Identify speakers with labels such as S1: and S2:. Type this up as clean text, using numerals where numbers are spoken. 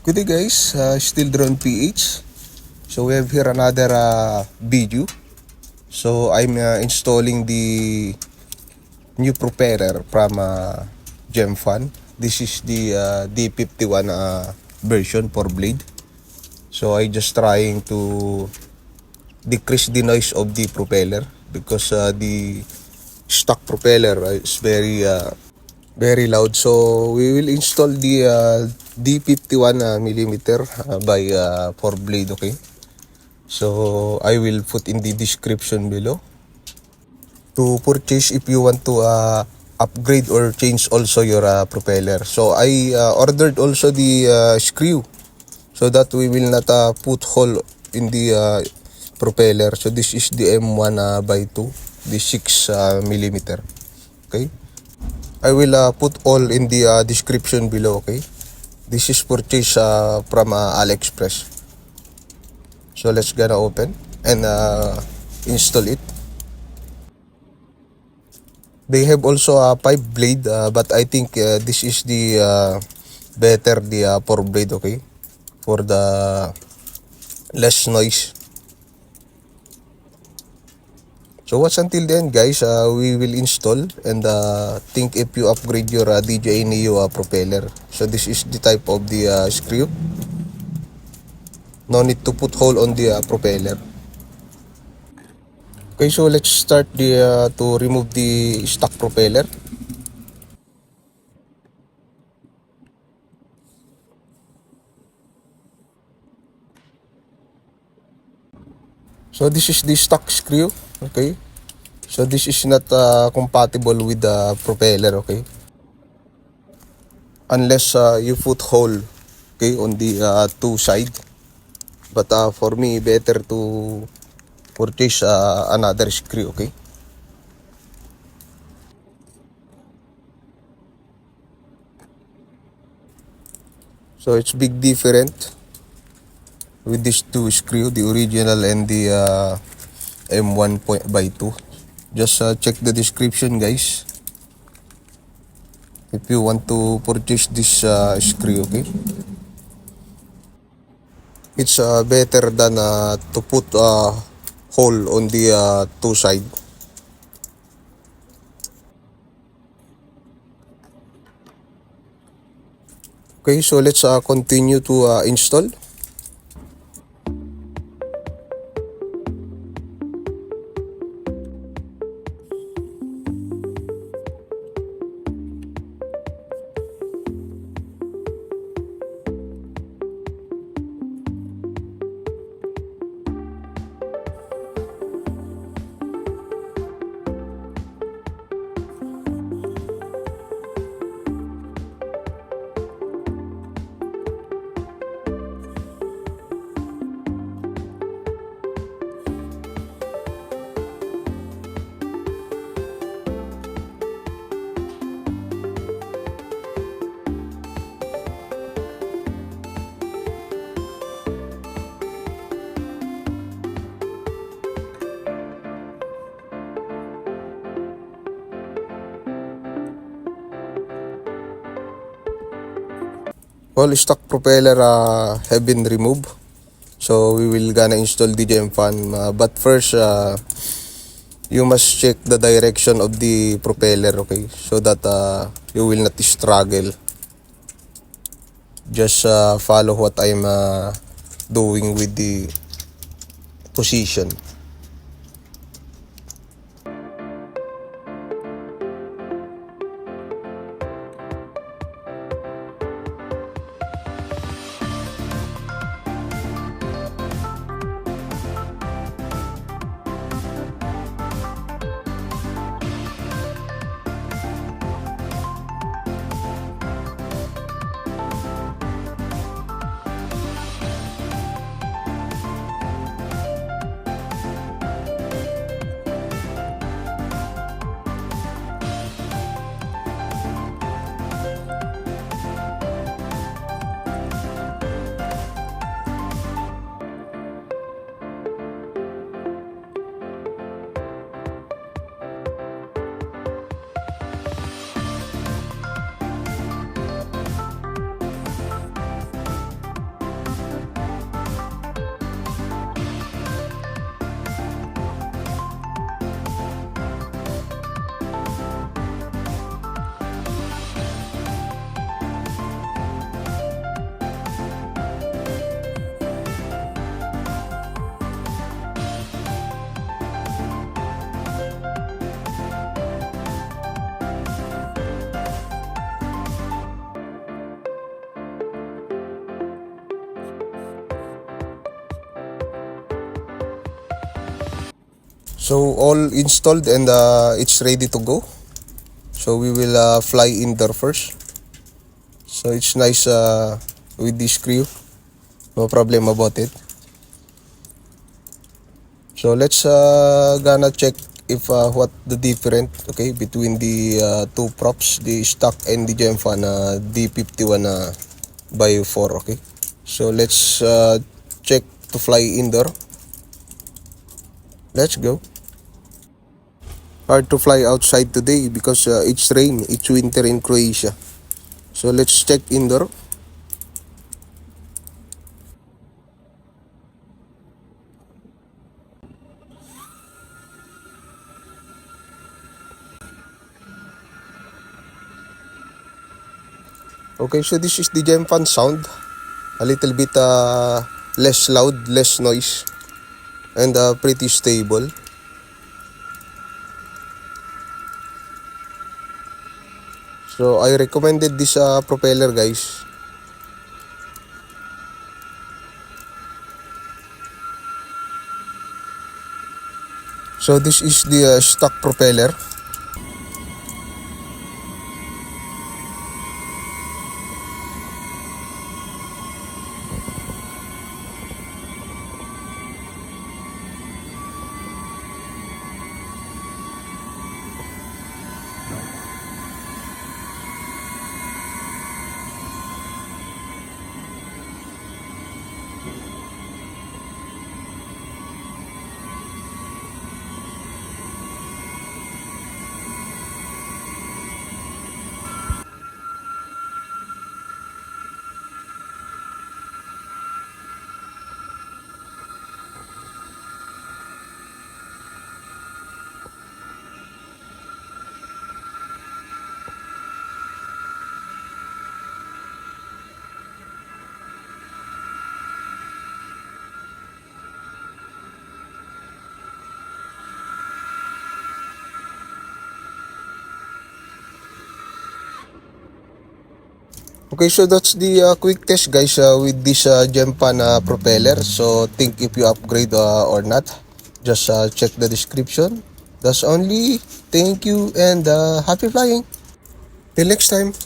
S1: Good day guys, still Drone PH. So we have here another video. So I'm installing the new propeller from GEMFAN. This is the D51 version for blade. So I just trying to decrease the noise of the propeller because the stock propeller is very loud. So we will install the D51mm by 4 blade. Okay, so I will put in the description below to purchase if you want to upgrade or change also your propeller. So I ordered also the screw so that we will not put hole in the propeller. So this is the M1 by 2, the 6mm. Okay, I will put all in the description below. Okay, this is purchased from AliExpress. So let's gonna open and install it. They have also a 5 blade, but I think this is the better, the 4 blade. Okay, for the less noise. So what's until then guys, we will install and think if you upgrade your DJI NEO propeller. So this is the type of the screw. No need to put hole on the propeller. Okay, so let's start the to remove the stock propeller. So this is the stock screw. Okay, so this is not compatible with the propeller. Okay, unless you put hole, okay, on the two side. But for me, better to purchase another screw. Okay, so it's big different with these two screw, the original and the M1 by 2. Just check the description guys if you want to purchase this screw. Okay, it's better than to put hole on the two side. Okay, so let's continue to install. All stock propeller have been removed. So we will gonna install the GEMFAN. But first, you must check the direction of the propeller. Okay, so that you will not struggle. Just follow what I'm doing with the position. So all installed and it's ready to go. So we will fly in there first. So it's nice with this crew. No problem about it. So let's gonna check if what the different between the two props, the stock and the GEMFAN D51 by 4. Okay. So let's check to fly in there. Let's go. Hard to fly outside today because it's rain. It's winter in Croatia. So let's check indoor. Okay, so this is the GEMFAN sound. A little bit less loud, less noise, and pretty stable. So I recommended this propeller, guys. So this is the stock propeller. Okay, so that's the quick test, guys, with this GEMFAN propeller. So think if you upgrade or not, just check the description. That's only. Thank you and happy flying. Till next time.